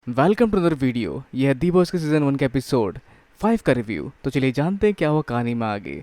Welcome to other video. यह है दी boss के सीज़न 1 का एपिसोड 5 का रिव्यू। तो चलिए जानते हैं क्या हुआ कहानी में आगे।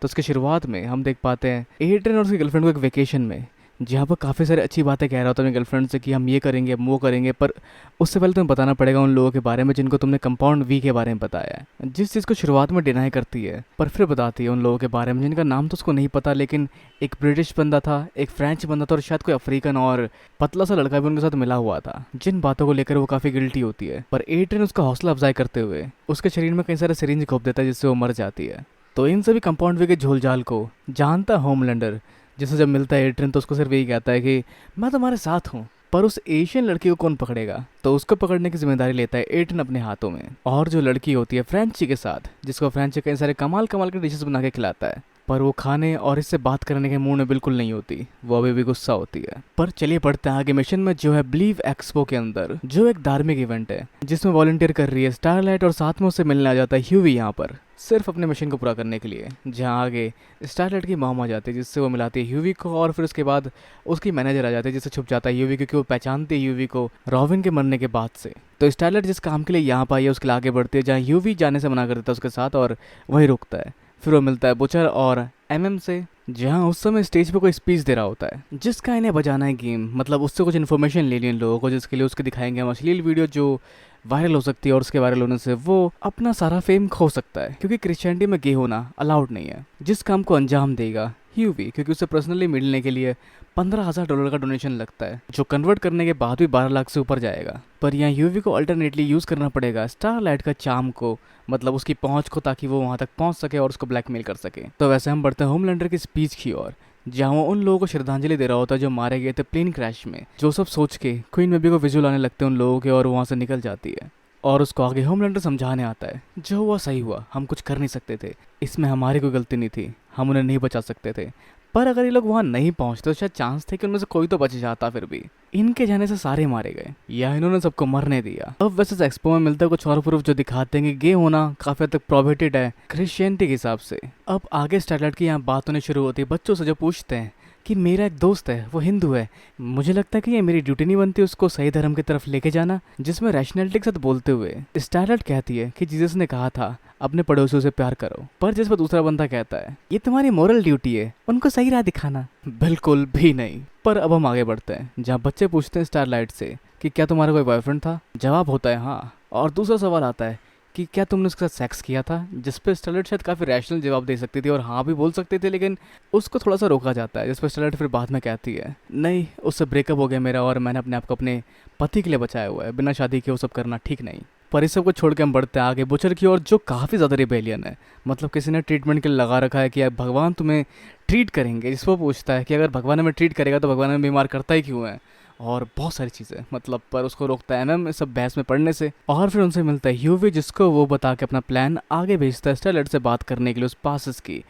तो उसके शुरुआत में हम देख पाते हैं एड्रियन और उसकी गर्लफ्रेंड को एक वेकेशन में, जहाँ पर काफ़ी सारी अच्छी बातें कह रहा होता है अपनी गर्लफ्रेंड से कि हम ये करेंगे हम वो करेंगे। पर उससे पहले तुम्हें बताना पड़ेगा उन लोगों के बारे में जिनको तुमने कंपाउंड वी के बारे में बताया है, जिस चीज़ को शुरुआत में डिनाई करती है पर फिर बताती है उन लोगों के बारे में जिनका नाम तो उसको नहीं पता, लेकिन एक ब्रिटिश बंदा था, एक फ्रेंच बंदा था और शायद कोई अफ्रीकन और पतला सा लड़का भी उनके साथ मिला हुआ था, जिन बातों को लेकर वो काफ़ी गिल्टी होती है। पर एड्रियन उसका हौसला अफजाई करते हुए उसके शरीर में कई सारे सिरिंज घोंप देता है जिससे वो मर जाती है। तो इन सभी कंपाउंड वे के झोलझाल को जानता होमलैंडर, जिससे जब मिलता है एड्रियन तो उसको सिर्फ यही कहता है कि मैं तुम्हारे साथ हूँ। पर उस एशियन लड़की को कौन पकड़ेगा, तो उसको पकड़ने की जिम्मेदारी लेता है एड्रियन अपने हाथों में। और जो लड़की होती है फ्रेंची के साथ, जिसको फ्रेंची कई सारे कमाल कमाल के डिशेस बना के खिलाता है, पर वो खाने और इससे बात करने के मूड में बिल्कुल नहीं होती, वो अभी भी गुस्सा होती है। पर चलिए पढ़ते हैं आगे मिशन में, जो है बिलीव एक्सपो के अंदर, जो एक धार्मिक इवेंट है जिसमें वॉलंटियर कर रही है स्टारलाइट और साथ में उससे मिलने आ जाता है ह्यूवी यहाँ पर सिर्फ अपने मिशन को पूरा करने के लिए। जहाँ आगे स्टारलाइट की मॉम आ जाती है जिससे वो मिलाती है ह्यूवी को, और फिर उसके बाद उसकी मैनेजर आ जाती है जिससे छुप जाता है ह्यूवी, क्योंकि वो पहचानती है ह्यूवी को रॉबिन के मरने के बाद से। तो स्टारलाइट जिस काम के लिए यहाँ पर आई है उसके लिए आगे बढ़ती है, जहाँ ह्यूवी जाने से मना कर देता है उसके साथ और वही रुकता है। फिर वो मिलता है बुचर और एमएम से, जहाँ उस समय स्टेज पे कोई स्पीच दे रहा होता है जिसका इन्हें बजाना है गेम, मतलब उससे कुछ इन्फॉर्मेशन लेनी है लोगों को, जिसके लिए उसके दिखाएंगे हम अश्लील वीडियो जो वायरल हो सकती है और उसके वायरल होने से वो अपना सारा फेम खो सकता है, क्योंकि क्रिश्चियनिटी में गे होना अलाउड नहीं है। जिस काम को अंजाम देगा ह्यूवी, क्योंकि उसे पर्सनली मिलने के लिए $15,000 का डोनेशन लगता है, जो कन्वर्ट करने के बाद भी 12 लाख से ऊपर जाएगा। पर यहाँ ह्यूवी को अल्टरनेटली यूज़ करना पड़ेगा स्टारलाइट का चार्म को, मतलब उसकी पहुंच को, ताकि वो वहां तक पहुंच सके और उसको ब्लैकमेल कर सके। तो वैसे हम बढ़ते हैं होमलैंडर की स्पीच की ओर, जहाँ वो उन लोगों को श्रद्धांजलि दे रहा होता है जो मारे गए थे प्लेन क्रैश में। जो सब सोच के क्वीन बेबी को विजुअल आने लगते हैं उन लोगों के और वहाँ से निकल जाती है। और उसको आगे होमलैंडर समझाने आता है जो हुआ सही हुआ, हम कुछ कर नहीं सकते थे, इसमें हमारी कोई गलती नहीं थी, हम उन्हें नहीं बचा सकते थे। पर अगर ये लोग वहाँ नहीं पहुँचते तो शायद चांस थे कि उनमें से कोई तो बच जाता। फिर भी इनके जाने से सारे मारे गए या इन्होंने सबको मरने दिया। अब वैसे एक्सपो में मिलता है कुछ और प्रूफ जो दिखाते हैं कि गे होना काफी हद तक प्रोहिबिटेड है क्रिश्चियनिटी के हिसाब से। अब आगे स्टारलाइट की यहाँ बात होने शुरू होती है बच्चों से, जो पूछते हैं कि मेरा एक दोस्त है वो हिंदू है, मुझे लगता है कि ये मेरी ड्यूटी नहीं बनती उसको सही धर्म की तरफ लेके जाना। जिसमें रैशनैलिटी के साथ बोलते हुए स्टारलाइट कहती है कि जीसस ने कहा था अपने पड़ोसियों से प्यार करो, पर जिस पर दूसरा बंदा कहता है ये तुम्हारी मोरल ड्यूटी है उनको सही राह दिखाना। बिल्कुल भी नहीं। पर अब हम आगे बढ़ते हैं, जहाँ बच्चे पूछते हैं स्टारलाइट से कि क्या तुम्हारा कोई बॉयफ्रेंड था, जवाब होता है हाँ। और दूसरा सवाल आता है कि क्या तुमने उसके साथ सेक्स किया था, जिस पे स्टारलाइट शायद काफ़ी रैशनल जवाब दे सकती थी और हाँ भी बोल सकते थे, लेकिन उसको थोड़ा सा रोका जाता है, जिस पर स्टारलाइट फिर बाद में कहती है नहीं, उससे ब्रेकअप हो गया मेरा और मैंने अपने आप को अपने पति के लिए बचाया हुआ है, बिना शादी के वो सब करना ठीक नहीं। पर इस सब को छोड़ के हम बढ़ते हैं आगे बुचर की ओर, जो काफ़ी ज़्यादा रिबेलियन है। मतलब किसी ने ट्रीटमेंट के लिए लगा रखा है कि भगवान तुम्हें ट्रीट करेंगे, जिस पर पूछता है कि अगर भगवान हमें ट्रीट करेगा तो भगवान हमें बीमार करता ही क्यों है, और बहुत सारी चीज़ें, मतलब पर उसको रोकता है एमएम सब बहस में पढ़ने से। और फिर उनसे मिलता है ह्यूवी, जिसको वो बता के अपना प्लान आगे भेजता है स्टारलाइट से बात करने के लिए उस पासेस की,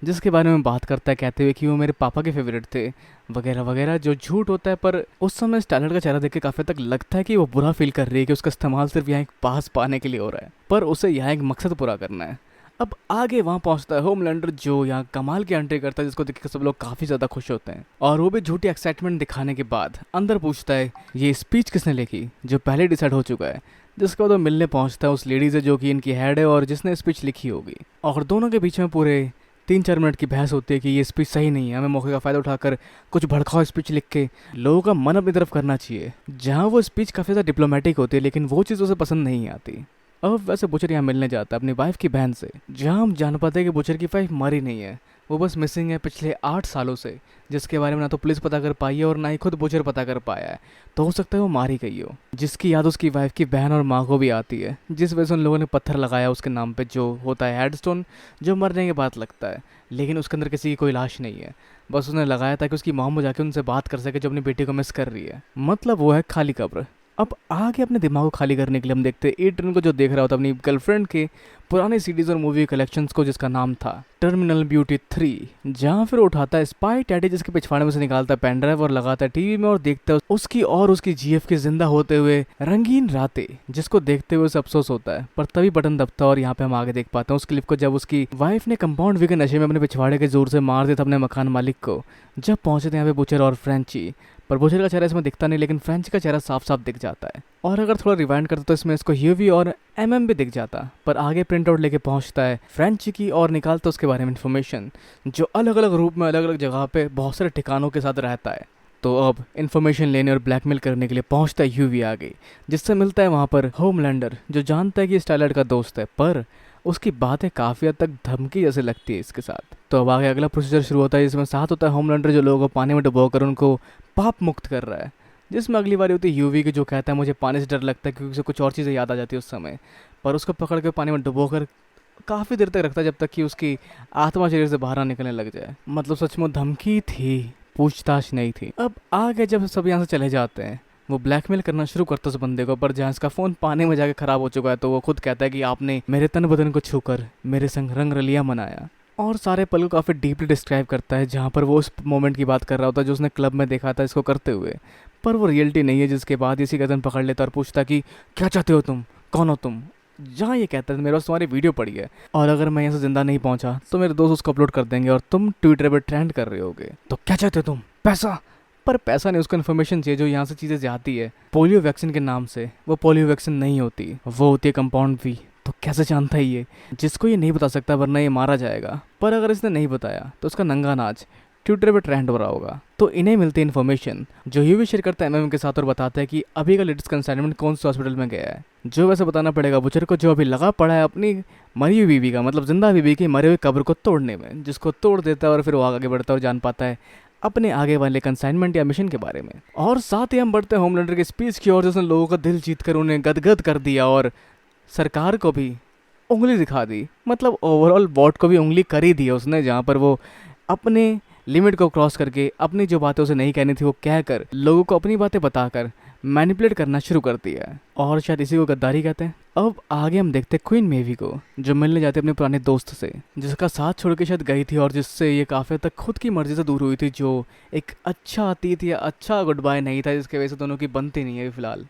जिसके बारे में बात करता है कहते हुए कि वो मेरे पापा के फेवरेट थे वगैरह वगैरह, जो झूठ होता है। पर उस समय स्टारलाइट का चेहरा देख के काफ़ी तक लगता है कि वो बुरा फील कर रही है कि उसका इस्तेमाल सिर्फ यहाँ एक पास पाने के लिए हो रहा है, पर उसे यहाँ एक मकसद पूरा करना है। अब आगे वहाँ पहुँचता है होमलैंडर, जो यहाँ कमाल की एंट्री करता है जिसको देख के सब लोग काफ़ी ज़्यादा खुश होते हैं। और वो भी झूठी एक्साइटमेंट दिखाने के बाद अंदर पूछता है ये स्पीच किसने लिखी, जो पहले डिसाइड हो चुका है। जिसके बाद वो मिलने पहुँचता है उस लेडी से जो कि इनकी हेड है और जिसने स्पीच लिखी होगी। और दोनों के बीच में पूरे 3-4 मिनट की बहस होती है कि ये स्पीच सही नहीं है, हमें मौके का फ़ायदा उठाकर कुछ भड़काऊ स्पीच लिख के लोगों का मन अपनी तरफ करना चाहिए। जहाँ वो स्पीच काफ़ी ज़्यादा डिप्लोमेटिक होती है, लेकिन वो चीज़ उसे पसंद नहीं आती। अब वैसे बुचर यहाँ मिलने जाता है अपनी वाइफ की बहन से, जहाँ हम जान पाते हैं कि बुचर की वाइफ मरी नहीं है, वो बस मिसिंग है पिछले 8 सालों से, जिसके बारे में ना तो पुलिस पता कर पाई है और ना ही खुद बुचर पता कर पाया है। तो हो सकता है वो मारी गई हो, जिसकी याद उसकी वाइफ की बहन और माँ को भी आती है, जिस वजह से उन लोगों ने पत्थर लगाया उसके नाम पे, जो होता है हेडस्टोन, जो मरने के बाद लगता है, लेकिन उसके अंदर किसी की कोई लाश नहीं है। बस उसने लगाया था कि उसकी माँ जाके उनसे बात कर सके जो अपनी बेटी को मिस कर रही है, मतलब वो है खाली कब्र। अब आगे अपने दिमाग को खाली करने के लिए हम देखते हैं एड्रियन को, जो देख रहा होता अपनी गर्लफ्रेंड के पुराने सीडीज और मूवी कलेक्शंस को, जिसका नाम था टर्मिनल ब्यूटी 3। जहाँ फिर उठाता है स्पाई टैडी, जिसके पिछवाड़े में से निकालता है पेन ड्राइव और लगाता है टीवी में और देखता है उसकी और उसकी जीएफ के जिंदा होते हुए रंगीन रातें, जिसको देखते हुए उसे अफसोस होता है। पर तभी बटन दबता है और यहाँ पे हम आगे देख पाते हैं उस क्लिप को, जब उसकी वाइफ ने कंपाउंड वी के नशे में अपने पिछवाड़े के जोर से मार दिया था अपने मकान मालिक को। जब पहुंचे थे यहाँ पे बुचर और फ्रेंची, पर बुचर का चेहरा इसमें दिखता नहीं, लेकिन फ्रेंच का चेहरा साफ साफ दिख जाता है। और अगर थोड़ा रिवाइंड करते तो इसमें इसको यूवी और एमएम भी दिख जाता, पर आगे प्रिंट आउट लेके पहुंचता है फ्रेंच की और निकालता उसके बारे में इन्फॉर्मेशन, जो अलग अलग रूप में अलग अलग जगह पे बहुत सारे ठिकानों के साथ रहता है। तो अब इन्फॉर्मेशन लेने और ब्लैकमेल करने के लिए पहुंचता है यूवी आगे, जिससे मिलता है वहाँ पर होमलैंडर, जो जानता है कि स्टारलाइट का दोस्त है, पर उसकी बातें काफ़ी हद तक धमकी जैसे लगती है इसके साथ। तो अब आगे अगला प्रोसीजर शुरू होता है, जिसमें साथ होता है होमलैंडर, जो लोगों को पानी में डुबोकर उनको पाप मुक्त कर रहा है। जिसमें अगली बारी होती है यूवी की, जो कहता है मुझे पानी से डर लगता है क्योंकि उसे कुछ और चीज़ें याद आ जाती है उस समय, पर उसको पकड़ के पानी में डुबोकर काफ़ी देर तक रखता है, जब तक कि उसकी आत्मा शरीर से बाहर निकलने लग जाए। मतलब सच में धमकी थी, पूछताछ नहीं थी। अब आगे जब सब यहाँ से चले जाते हैं, वो ब्लैकमेल करना शुरू करता है उस बंदे को, पर जहाँ इसका फ़ोन पानी में जाके ख़राब हो चुका है, तो वो खुद कहता है कि आपने मेरे तन बदन को छूकर मेरे संग रंग रलिया मनाया, और सारे पल को काफ़ी डीपली डिस्क्राइब करता है, जहाँ पर वो उस मोमेंट की बात कर रहा होता है जो उसने क्लब में देखा था इसको करते हुए, पर वो रियलिटी नहीं है। जिसके बाद इसी कदम पकड़ लेता और पूछता कि क्या चाहते हो तुम, कौन हो तुम। जहाँ ये कहता है मेरे पास तुम्हारी वीडियो पड़ी है, और अगर मैं यहाँ से जिंदा नहीं पहुँचा तो मेरे दोस्त उसको अपलोड कर देंगे और तुम ट्विटर पर ट्रेंड कर रहे होगे, तो क्या चाहते हो तुम, पैसा। पर पैसा नहीं, उसको इन्फॉर्मेशन चाहिए जो यहाँ से चीज़ें जाती है पोलियो वैक्सीन के नाम से। वो पोलियो वैक्सीन नहीं होती, वो होती है कंपाउंड वी। तो कैसे जानता है ये, जिसको ये नहीं बता सकता वरना ये मारा जाएगा, पर अगर इसने नहीं बताया तो उसका नंगा नाच ट्विटर पे ट्रेंड हो रहा होगा। तो इन्हें मिलती है इन्फॉर्मेशन जो यूवी शेयर करता है एमएम के साथ और बताता है कि अभी का लेटेस्ट कंसाइनमेंट कौन से हॉस्पिटल में गया है, जो वैसे बताना पड़ेगा बुचर को, जो अभी लगा पड़ा है अपनी मरी हुई बीवी का, मतलब जिंदा बीवी की मरे हुए कब्र को तोड़ने में, जिसको तोड़ देता है और फिर वो आगे बढ़ता है और जान पाता है अपने आगे वाले कंसाइनमेंट या मिशन के बारे में। और साथ ही हम बढ़ते हैं होमलैंडर की स्पीच की ओर, जिसने लोगों का दिल जीत कर उन्हें गदगद कर दिया और सरकार को भी उंगली दिखा दी। मतलब ओवरऑल बॉट को भी उंगली कर ही दी है उसने, जहाँ पर वो अपने लिमिट को क्रॉस करके अपनी जो बातें उसे नहीं कहनी थी वो कहकर लोगों को अपनी बातें बताकर मैनिपुलेट करना शुरू कर दिया है, और शायद इसी को गद्दारी कहते हैं। अब आगे हम देखते हैं क्वीन मेवी को, जो मिलने जाते अपने पुराने दोस्त से, जिसका साथ छोड़ के शायद गई थी और जिससे ये काफ़ी तक खुद की मर्जी से दूर हुई थी, जो एक अच्छा अतीत या अच्छा गुड बाय नहीं था, जिसकी वजह से दोनों की बनती नहीं है फिलहाल।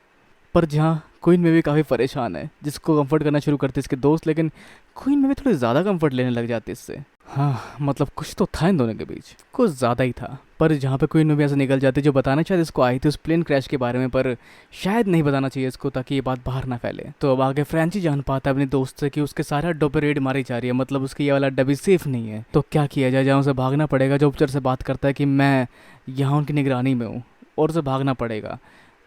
पर जहाँ क्वीन में भी काफ़ी परेशान है, जिसको कंफर्ट करना शुरू करते इसके दोस्त, लेकिन क्वीन में भी थोड़ी ज़्यादा कंफर्ट लेने लग जाती इससे। हाँ, मतलब कुछ तो था इन दोनों के बीच, कुछ ज़्यादा ही था। पर जहाँ पे क्वीन में भी ऐसे निकल जाती, जो बताना शायद इसको आई थी उस प्लेन क्रैश के बारे में, पर शायद नहीं बताना चाहिए इसको ताकि ये बात बाहर ना फैले। तो अब आगे फ्रेंची जान पाता है अपने दोस्त से कि उसके सारे अड्डों पर रेड मारी जा रही है, मतलब उसकी ये वाला अड्डा भी सेफ नहीं है। तो क्या किया जाए, जहाँ उसे भागना पड़ेगा। जो उपचर से बात करता है कि मैं यहाँ उनकी निगरानी में हूँ और उसे भागना पड़ेगा,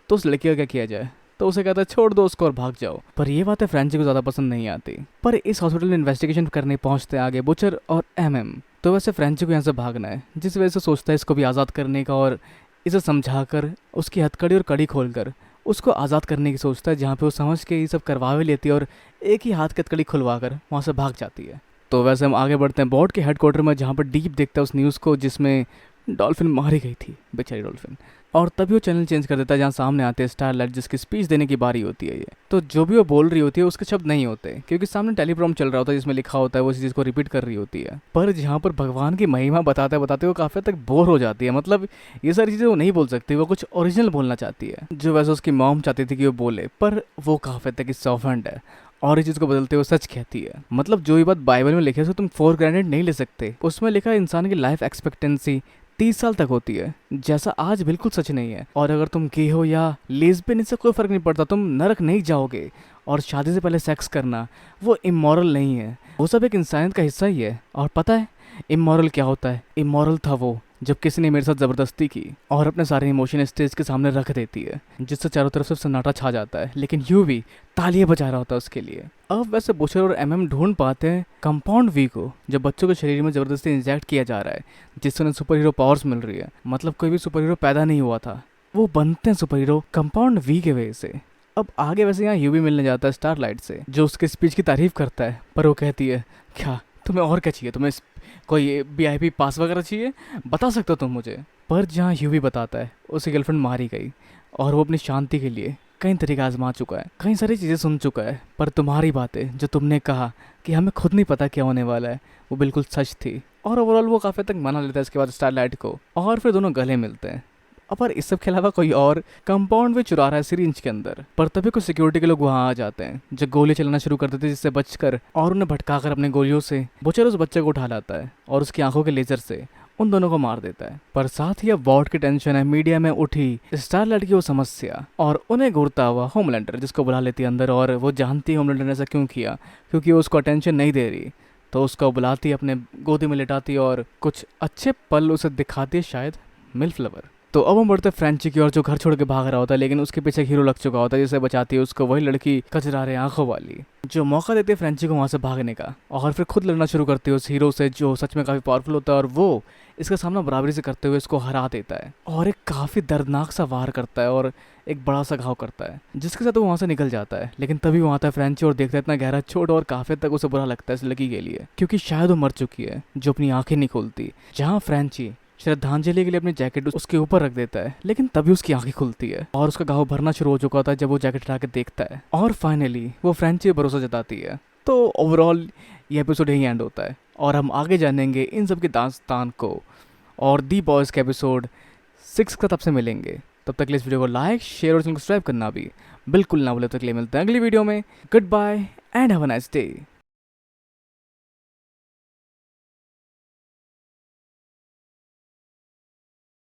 तो उस लड़की का क्या किया जाए। तो उसे कहता है छोड़ दो उसको और भाग जाओ। पर ये बातें फ्रेंची को ज़्यादा पसंद नहीं आती। पर इस हॉस्पिटल में इन्वेस्टिगेशन करने पहुंचते आगे बुचर और एमएम। तो वैसे फ्रेंची को यहाँ से भागना है, जिस वजह से सोचता है इसको भी आज़ाद करने का, और इसे समझाकर उसकी हथकड़ी और कड़ी खोलकर उसको आज़ाद करने की सोचता है, जहाँ पे वो समझ के ये सब करवा भी लेती है और एक ही हाथ की हथकड़ी खुलवा कर वहाँ से भाग जाती है। तो वैसे हम आगे बढ़ते हैं बोर्ड के हेडक्वार्टर में, जहाँ पर डीप देखता है उस न्यूज़ को जिसमें डॉल्फिन मारी गई थी, बेचारी डॉल्फिन। और तभी वो चैनल चेंज कर देता है, जहाँ सामने आते हैं स्टारलाइट, जिसकी स्पीच देने की बारी होती है ये। तो जो भी वो बोल रही होती है उसके शब्द नहीं होते, क्योंकि सामने टेलीप्रॉम चल रहा होता है जिसमें लिखा होता है, वो इस चीज़ को रिपीट कर रही होती है। पर जहाँ पर भगवान की महिमा बताते बताते वो काफ़ी तक बोर हो जाती है। मतलब ये सारी चीज़ें वो नहीं बोल सकती, वो कुछ ओरिजिनल बोलना चाहती है, जो वैसे उसकी मॉम चाहती थी कि वो बोले, पर वो काफ़ी तक सॉफ्ट है और इस चीज़ को बदलते हुए सच कहती है। मतलब जो ये बात बाइबल में लिखी है उसको तुम फॉर ग्रांटेड नहीं ले सकते। उसमें लिखा है इंसान की लाइफ एक्सपेक्टेंसी 30 साल तक होती है, जैसा आज बिल्कुल सच नहीं है। और अगर तुम गे हो या लेस्बियन, इससे कोई फर्क नहीं पड़ता, तुम नरक नहीं जाओगे। और शादी से पहले सेक्स करना वो इमोरल नहीं है, वो सब एक इंसानियत का हिस्सा ही है। और पता है इमोरल क्या होता है? इमोरल था वो जब किसी ने मेरे साथ ज़बरदस्ती की और अपने सारे इमोशन स्टेज के सामने रख देती है, जिससे चारों तरफ से सन्नाटा छा जाता है, लेकिन यूं भी तालियां बजा रहा होता है उसके लिए। अब वैसे बुशर और एमएम ढूंढ पाते हैं कंपाउंड वी को, जो बच्चों के शरीर में ज़बरदस्ती इंजेक्ट किया जा रहा है, जिससे उन्हें सुपर हीरो पावर्स मिल रही है। मतलब कोई भी सुपर हीरो पैदा नहीं हुआ था, वो बनते हैं सुपर हीरो कंपाउंड वी के वजह से। अब आगे वैसे यहाँ यूवी मिलने जाता है स्टारलाइट से, जो उसके स्पीच की तारीफ करता है, पर वो कहती है क्या तुम्हें और क्या चाहिए, तुम्हें कोई VIP पास वगैरह चाहिए, बता सकते हो तुम मुझे। पर जहाँ यूवी बताता है उसकी गर्लफ्रेंड मारी गई और वो अपनी शांति के लिए कई तरीके आजमा चुका है, कई सारी चीज़ें सुन चुका है, पर तुम्हारी बातें जो तुमने कहा कि हमें खुद नहीं पता क्या होने वाला है, वो बिल्कुल सच थी। और ओवरऑल वो काफ़ी तक मना लेता है इसके बाद स्टारलाइट को, और फिर दोनों गले मिलते हैं। पर इस सब के अलावा कोई और कंपाउंड भी चुरा रहा है सिरिंज के अंदर। पर तभी कुछ सिक्योरिटी के लोग वहाँ आ जाते हैं, जो गोली चलाना शुरू कर देते हैं, जिससे बचकर और उन्हें भटकाकर अपने गोलियों से बुचर उस बच्चे को उठा लाता है और उसकी आंखों के लेजर से उन दोनों को मार देता है। पर साथ ही अब वॉर्ड की टेंशन है मीडिया में उठी स्टारलाइट की वो समस्या, और उन्हें घूरता हुआ होमलैंडर जिसको बुला लेती है अंदर, और वो जानती है होमलैंडर ने ऐसा क्यों किया, क्योंकि वो उसको अटेंशन नहीं दे रही। तो उसको बुलाती है, अपने गोदी में लिटाती और कुछ अच्छे पल उसे दिखाती है, शायद मिल्फ लवर। तो अब हम बढ़ते फ्रेंची की ओर, जो घर छोड़ के भाग रहा होता है, लेकिन उसके पीछे एक हीरो लग चुका होता है जिसे बचाती है उसको वही लड़की कचरारे आंखों वाली, जो मौका देती है फ्रेंची को वहाँ से भागने का, और फिर खुद लड़ना शुरू करती है उस हीरो से जो सच में काफ़ी पावरफुल होता है, और वो इसका सामना बराबरी से करते हुए इसको हरा देता है और एक काफ़ी दर्दनाक सा वार करता है और एक बड़ा सा घाव करता है, जिसके साथ वो वहाँ से निकल जाता है। लेकिन तभी वहाँ आता है फ्रेंची और देखता है इतना गहरा चोट, और काफ़ी हद तक उसे बुरा लगता है इस लड़की के लिए, क्योंकि शायद वो मर चुकी है, जो अपनी आंखें नहीं खोलती। जहाँ फ्रेंची श्रद्धांजलि के लिए अपनी जैकेट उसके ऊपर रख देता है, लेकिन तभी उसकी आंखें खुलती है और उसका घाव भरना शुरू हो चुका होता है जब वो जैकेट हटा के देखता है, और फाइनली वो फ्रेंची पर भरोसा जताती है। तो ओवरऑल ये एपिसोड यहीं एंड होता है, और हम आगे जानेंगे इन सब की दास्तान को, और दी बॉयज़ के एपिसोड 6 का तब से मिलेंगे। तब तक के लिए इस वीडियो को लाइक, शेयर और सब्सक्राइब करना भी बिल्कुल ना भूले। तक के लिए मिलते हैं अगली वीडियो में। Goodbye and have a nice day.